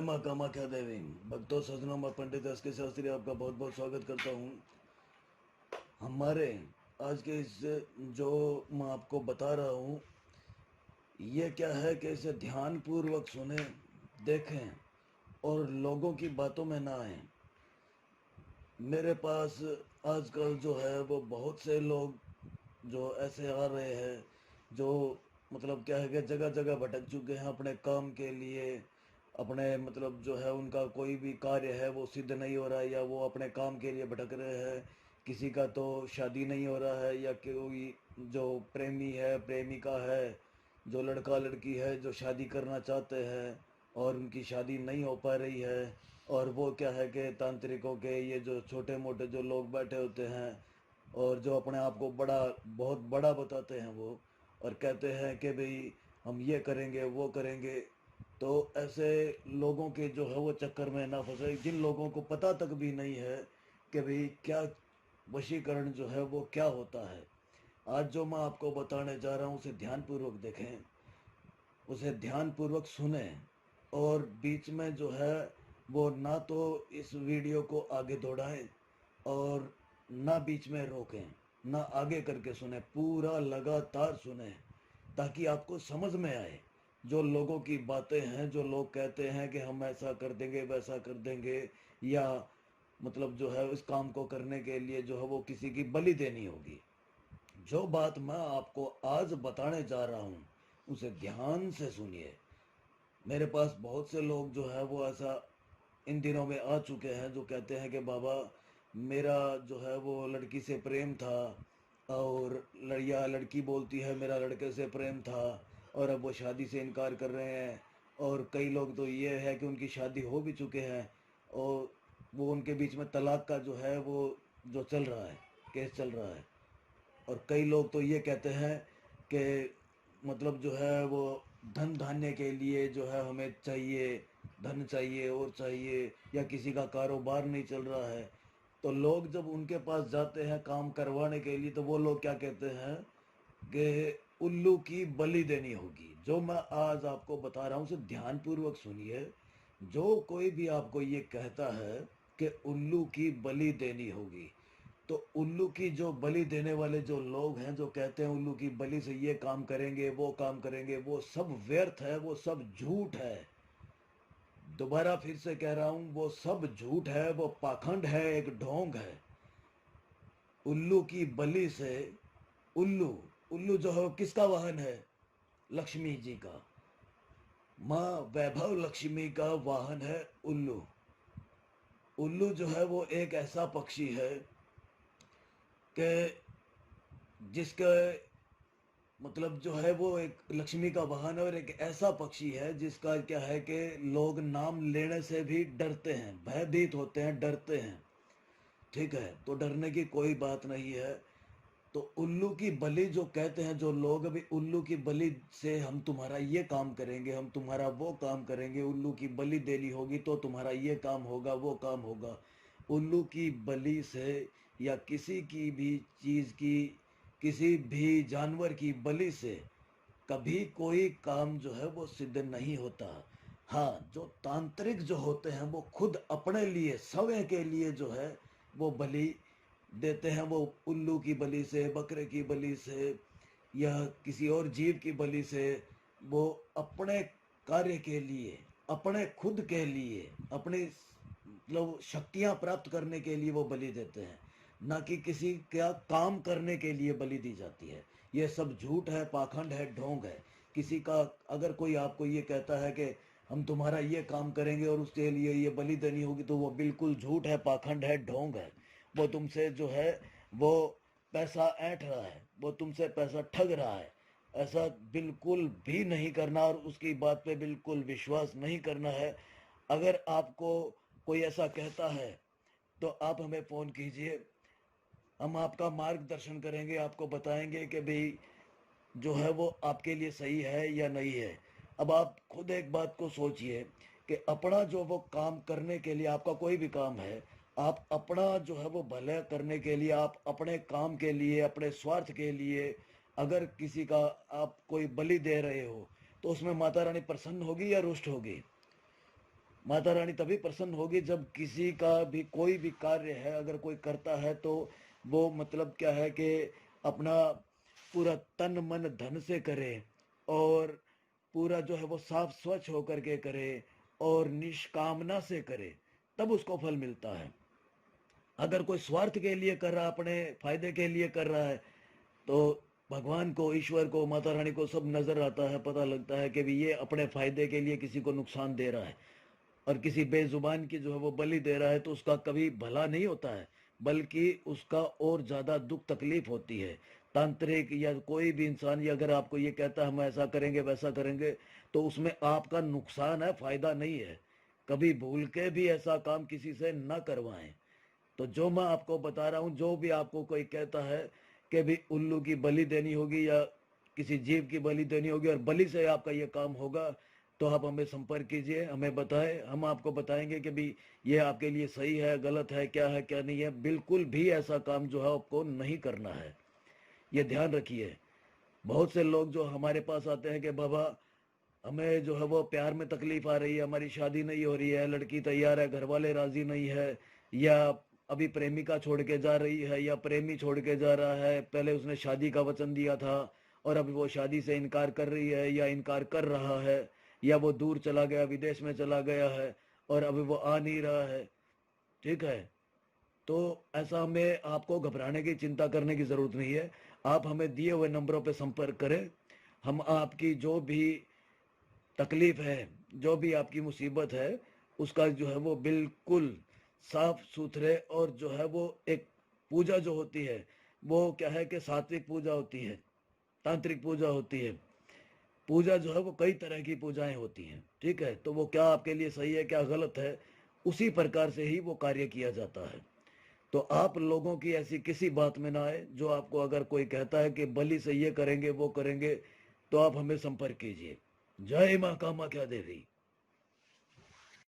माँ कामाख्या देवी। भक्तों, सज्जनों, मैं पंडित एस के शास्त्री आपका बहुत बहुत स्वागत करता हूँ। हमारे आज के इस जो मैं आपको बता रहा हूँ, ये क्या है कि इसे ध्यान पूर्वक सुने, देखें और लोगों की बातों में ना आए। मेरे पास आजकल जो है वो बहुत से लोग जो ऐसे आ रहे हैं, जो मतलब क्या है कि जगह जगह भटक चुके हैं अपने काम के लिए। अपने मतलब जो है उनका कोई भी कार्य है वो सिद्ध नहीं हो रहा है, या वो अपने काम के लिए भटक रहे हैं। किसी का तो शादी नहीं हो रहा है, या कोई जो प्रेमी है, प्रेमिका है, जो लड़का लड़की है जो शादी करना चाहते हैं और उनकी शादी नहीं हो पा रही है। और वो क्या है कि तांत्रिकों के ये जो छोटे मोटे जो लोग बैठे होते हैं और जो अपने आप को बड़ा, बहुत बड़ा बताते हैं वो, और कहते हैं कि भाई हम ये करेंगे वो करेंगे। तो ऐसे लोगों के जो है वो चक्कर में ना फंसे, जिन लोगों को पता तक भी नहीं है कि भाई क्या वशीकरण जो है वो क्या होता है। आज जो मैं आपको बताने जा रहा हूँ उसे ध्यानपूर्वक देखें, उसे ध्यानपूर्वक सुने, और बीच में जो है वो ना तो इस वीडियो को आगे दौड़ाएं और ना बीच में रोकें, ना आगे करके सुने, पूरा लगातार सुने ताकि आपको समझ में आए। जो लोगों की बातें हैं, जो लोग कहते हैं कि हम ऐसा कर देंगे वैसा कर देंगे, या मतलब जो है उस काम को करने के लिए जो है वो किसी की बलि देनी होगी। जो बात मैं आपको आज बताने जा रहा हूँ उसे ध्यान से सुनिए। मेरे पास बहुत से लोग जो है वो ऐसा इन दिनों में आ चुके हैं जो कहते हैं कि बाबा मेरा जो है वो लड़की से प्रेम था, और लड़िया लड़की बोलती है मेरा लड़के से प्रेम था, और अब वो शादी से इनकार कर रहे हैं। और कई लोग तो ये है कि उनकी शादी हो भी चुके हैं और वो उनके बीच में तलाक का जो है वो जो चल रहा है, केस चल रहा है। और कई लोग तो ये कहते हैं कि मतलब जो है वो धन धान्य के लिए जो है हमें चाहिए, धन चाहिए और चाहिए, या किसी का कारोबार नहीं चल रहा है। तो लोग जब उनके पास जाते हैं काम करवाने के लिए तो वो लोग क्या कहते हैं कि उल्लू की बलि देनी होगी। जो मैं आज आपको बता रहा हूँ उसे ध्यानपूर्वक सुनिए। जो कोई भी आपको ये कहता है कि उल्लू की बलि देनी होगी, तो उल्लू की जो बलि देने वाले जो लोग हैं जो कहते हैं उल्लू की बलि से ये काम करेंगे वो काम करेंगे, वो सब व्यर्थ है, वो सब झूठ है। दोबारा फिर से कह रहा हूं, वो सब झूठ है, वो पाखंड है, एक ढोंग है। उल्लू की बलि से उल्लू उल्लू जो है वो किसका वाहन है? लक्ष्मी जी का। माँ वैभव लक्ष्मी का वाहन है उल्लू। उल्लू जो है वो एक ऐसा पक्षी है कि जिसका मतलब जो है वो एक लक्ष्मी का वाहन है, और एक ऐसा पक्षी है जिसका क्या है कि लोग नाम लेने से भी डरते हैं, भयभीत होते हैं, डरते हैं। ठीक है, तो डरने की कोई बात नहीं है। तो उल्लू की बलि जो कहते हैं जो लोग, अभी उल्लू की बलि से हम तुम्हारा ये काम करेंगे, हम तुम्हारा वो काम करेंगे, उल्लू की बलि देनी होगी तो तुम्हारा ये काम होगा वो काम होगा। उल्लू की बलि से या किसी की भी चीज़ की, किसी भी जानवर की बलि से कभी कोई काम जो है वो सिद्ध नहीं होता। हाँ, जो तांत्रिक जो होते हैं वो खुद अपने लिए स्वयं के लिए जो है वो बलि देते हैं। वो उल्लू की बलि से, बकरे की बलि से, या किसी और जीव की बलि से, वो अपने कार्य के लिए, अपने खुद के लिए, अपनी मतलब शक्तियां प्राप्त करने के लिए वो बलि देते हैं, ना कि किसी का काम करने के लिए बलि दी जाती है। ये सब झूठ है, पाखंड है, ढोंग है। किसी का अगर कोई आपको ये कहता है कि हम तुम्हारा ये काम करेंगे और उसके लिए ये बलि देनी होगी, तो वो बिल्कुल झूठ है, पाखंड है, ढोंग है। वो तुमसे जो है वो पैसा ऐंठ रहा है, वो तुमसे पैसा ठग रहा है। ऐसा बिल्कुल भी नहीं करना, और उसकी बात पे बिल्कुल विश्वास नहीं करना है। अगर आपको कोई ऐसा कहता है तो आप हमें फ़ोन कीजिए, हम आपका मार्गदर्शन करेंगे, आपको बताएंगे कि भाई जो है वो आपके लिए सही है या नहीं है। अब आप खुद एक बात को सोचिए कि अपना जो वो काम करने के लिए, आपका कोई भी काम है, आप अपना जो है वो भला करने के लिए, आप अपने काम के लिए, अपने स्वार्थ के लिए अगर किसी का आप कोई बलि दे रहे हो, तो उसमें माता रानी प्रसन्न होगी या रुष्ट होगी? माता रानी तभी प्रसन्न होगी जब किसी का भी कोई भी कार्य है अगर कोई करता है तो वो मतलब क्या है कि अपना पूरा तन मन धन से करे और पूरा जो है वो साफ स्वच्छ होकर के करे और निष्कामना से करे, तब उसको फल मिलता है। अगर कोई स्वार्थ के लिए कर रहा है, अपने फायदे के लिए कर रहा है, तो भगवान को, ईश्वर को, माता रानी को सब नजर आता है, पता लगता है कि भी ये अपने फायदे के लिए किसी को नुकसान दे रहा है और किसी बेजुबान की जो है वो बलि दे रहा है, तो उसका कभी भला नहीं होता है, बल्कि उसका और ज्यादा दुख तकलीफ होती है। तांत्रिक या कोई भी इंसान या अगर आपको ये कहता है हम ऐसा करेंगे वैसा करेंगे, तो उसमें आपका नुकसान है, फायदा नहीं है। कभी भूल के भी ऐसा काम किसी से न करवाएं। तो जो मैं आपको बता रहा हूँ, जो भी आपको कोई कहता है कि भी उल्लू की बलि देनी होगी या किसी जीव की बलि देनी होगी और बलि से आपका ये काम होगा, तो आप हमें संपर्क कीजिए, हमें बताएं, हम आपको बताएंगे कि भी ये आपके लिए सही है, गलत है क्या नहीं है। बिल्कुल भी ऐसा काम जो है आपको नहीं करना है, ये ध्यान रखिए। बहुत से लोग जो हमारे पास आते हैं कि बाबा हमें जो है वो प्यार में तकलीफ आ रही है, हमारी शादी नहीं हो रही है, लड़की तैयार है, घर वाले राजी नहीं है, या अभी प्रेमिका छोड़ के जा रही है या प्रेमी छोड़ के जा रहा है, पहले उसने शादी का वचन दिया था और अभी वो शादी से इनकार कर रही है या इनकार कर रहा है, या वो दूर चला गया, विदेश में चला गया है और अभी वो आ नहीं रहा है। ठीक है, तो ऐसा में आपको घबराने की, चिंता करने की जरूरत नहीं है। आप हमें दिए हुए नंबरों पर संपर्क करें, हम आपकी जो भी तकलीफ है, जो भी आपकी मुसीबत है, उसका जो है वो बिल्कुल साफ सुथरे और जो है वो एक पूजा जो होती है वो क्या है कि सात्विक पूजा होती है, तांत्रिक पूजा होती है। पूजा जो है वो कई तरह की पूजाएं होती हैं। ठीक है, तो वो क्या आपके लिए सही है क्या गलत है, उसी प्रकार से ही वो कार्य किया जाता है। तो आप लोगों की ऐसी किसी बात में ना आए। जो आपको अगर कोई कहता है कि बलि से ये करेंगे वो करेंगे, तो आप हमें संपर्क कीजिए। जय मां कामाख्या देवी।